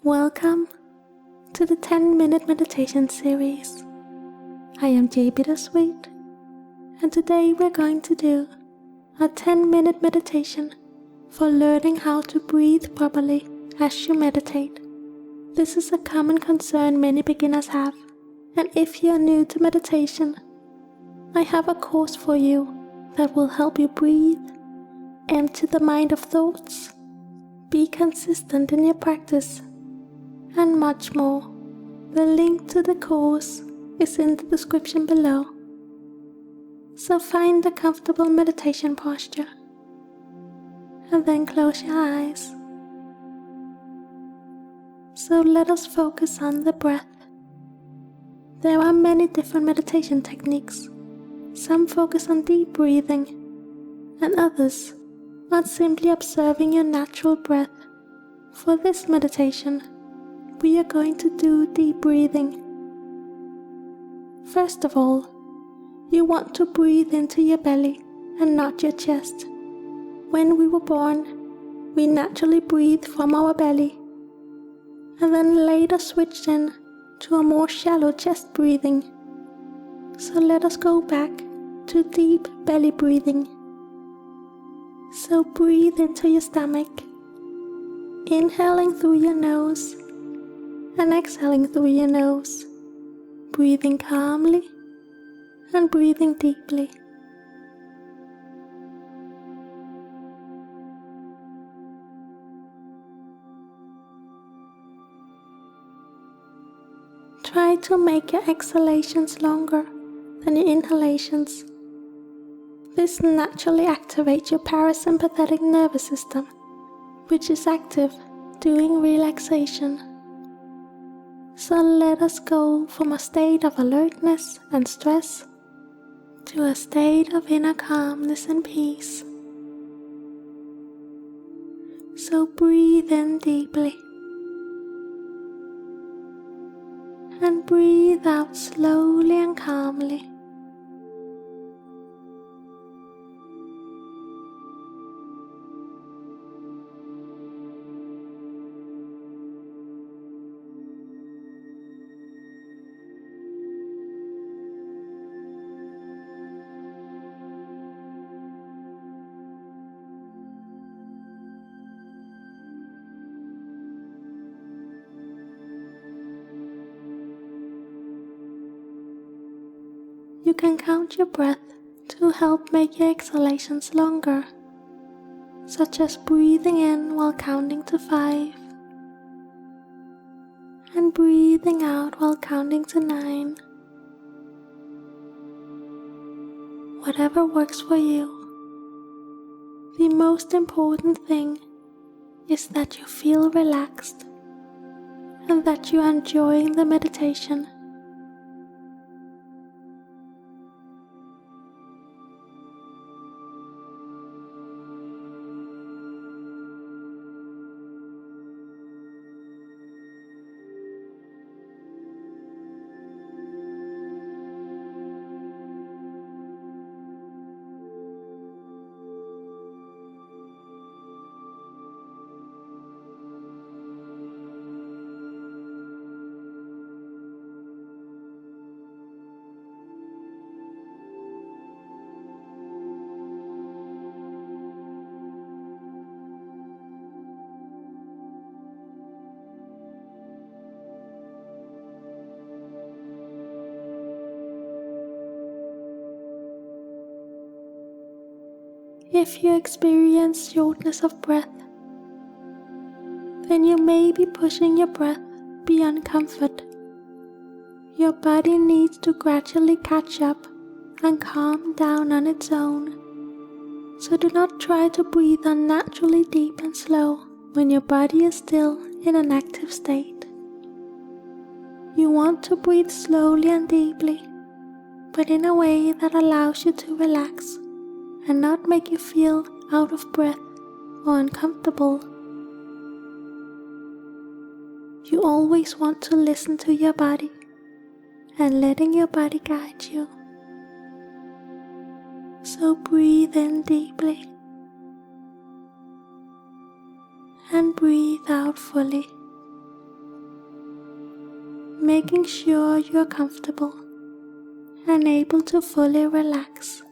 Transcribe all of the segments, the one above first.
Welcome to the 10-minute meditation series. I am JBittersweet, and today we're going to do a 10-minute meditation for learning how to breathe properly as you meditate. This is a common concern many beginners have, and if you're new to meditation, I have a course for you that will help you breathe, empty the mind of thoughts, be consistent in your practice, and much more. The link to the course is in the description below. So find a comfortable meditation posture and then close your eyes. So let us focus on the breath. There are many different meditation techniques. Some focus on deep breathing, and others on simply observing your natural breath. For this meditation, we are going to do deep breathing. First of all, you want to breathe into your belly and not your chest. When we were born, we naturally breathe from our belly, and then later switched in to a more shallow chest breathing. So let us go back to deep belly breathing. So breathe into your stomach, inhaling through your nose and exhaling through your nose, breathing calmly and breathing deeply. Try to make your exhalations longer than your inhalations. This naturally activates your parasympathetic nervous system, which is active during relaxation. So let us go from a state of alertness and stress to a state of inner calmness and peace. So breathe in deeply and breathe out slowly and calmly. You can count your breath to help make your exhalations longer, such as breathing in while counting to 5 and breathing out while counting to 9. Whatever works for you. The most important thing is that you feel relaxed and that you are enjoying the meditation. If you experience shortness of breath, then you may be pushing your breath beyond comfort. Your body needs to gradually catch up and calm down on its own. So do not try to breathe unnaturally deep and slow when your body is still in an active state. You want to breathe slowly and deeply, but in a way that allows you to relax and not make you feel out of breath or uncomfortable. You always want to listen to your body and letting your body guide you. So breathe in deeply and breathe out fully. making sure you're comfortable and able to fully relax.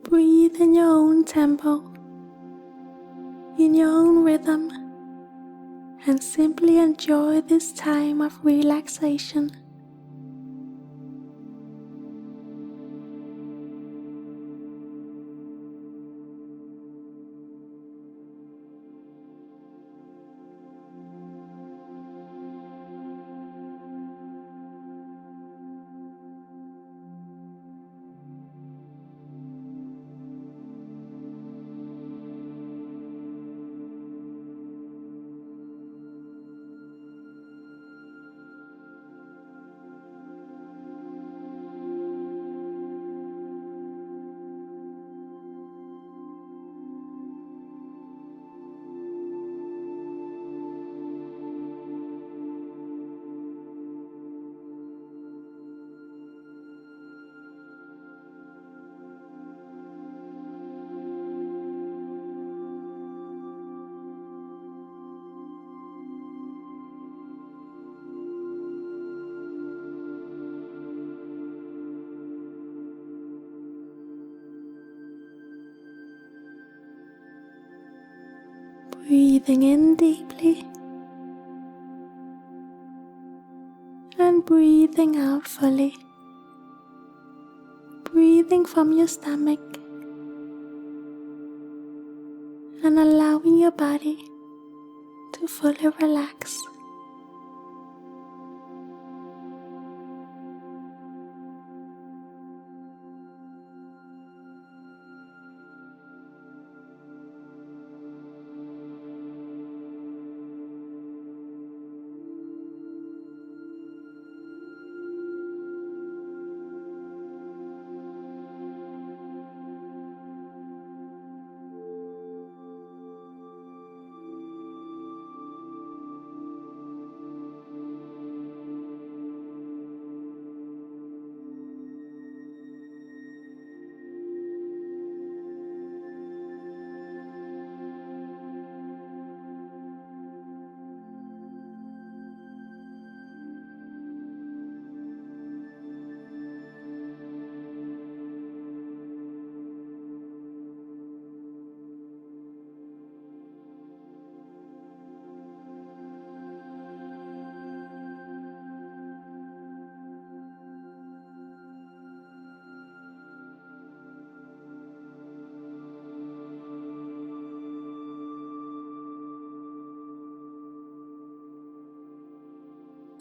Breathe in your own tempo, in your own rhythm, and simply enjoy this time of relaxation. Breathing in deeply and breathing out fully. Breathing from your stomach and allowing your body to fully relax.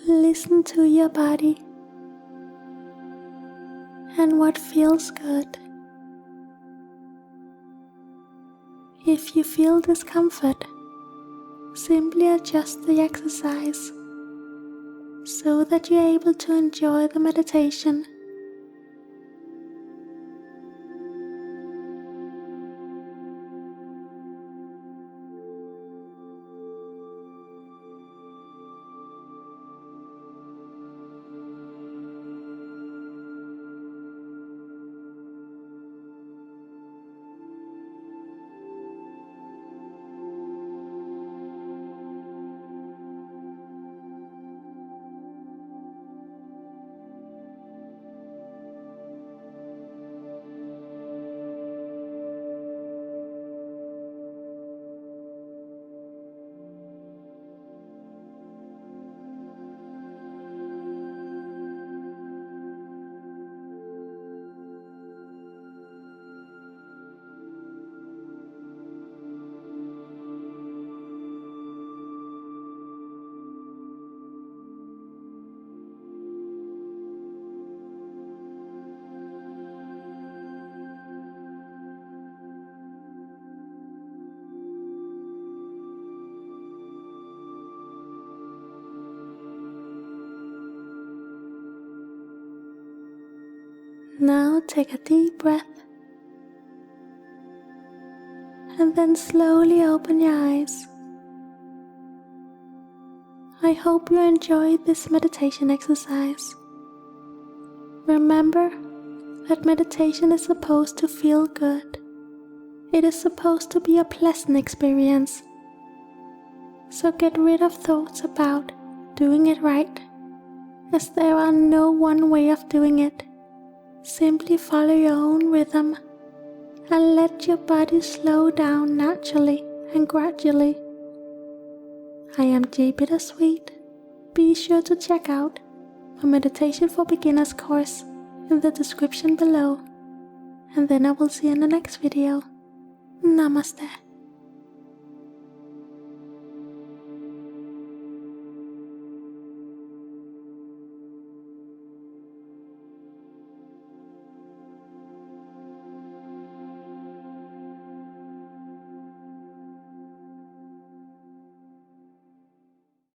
Listen to your body and what feels good. If you feel discomfort, simply adjust the exercise so that you're able to enjoy the meditation. Now take a deep breath and then slowly open your eyes. I hope you enjoyed this meditation exercise. Remember that meditation is supposed to feel good. It is supposed to be a pleasant experience. So get rid of thoughts about doing it right, as there are no one way of doing it. Simply follow your own rhythm and let your body slow down naturally and gradually. I am JBittersweet. Be sure to check out my Meditation for Beginners course in the description below. And then I will see you in the next video. Namaste.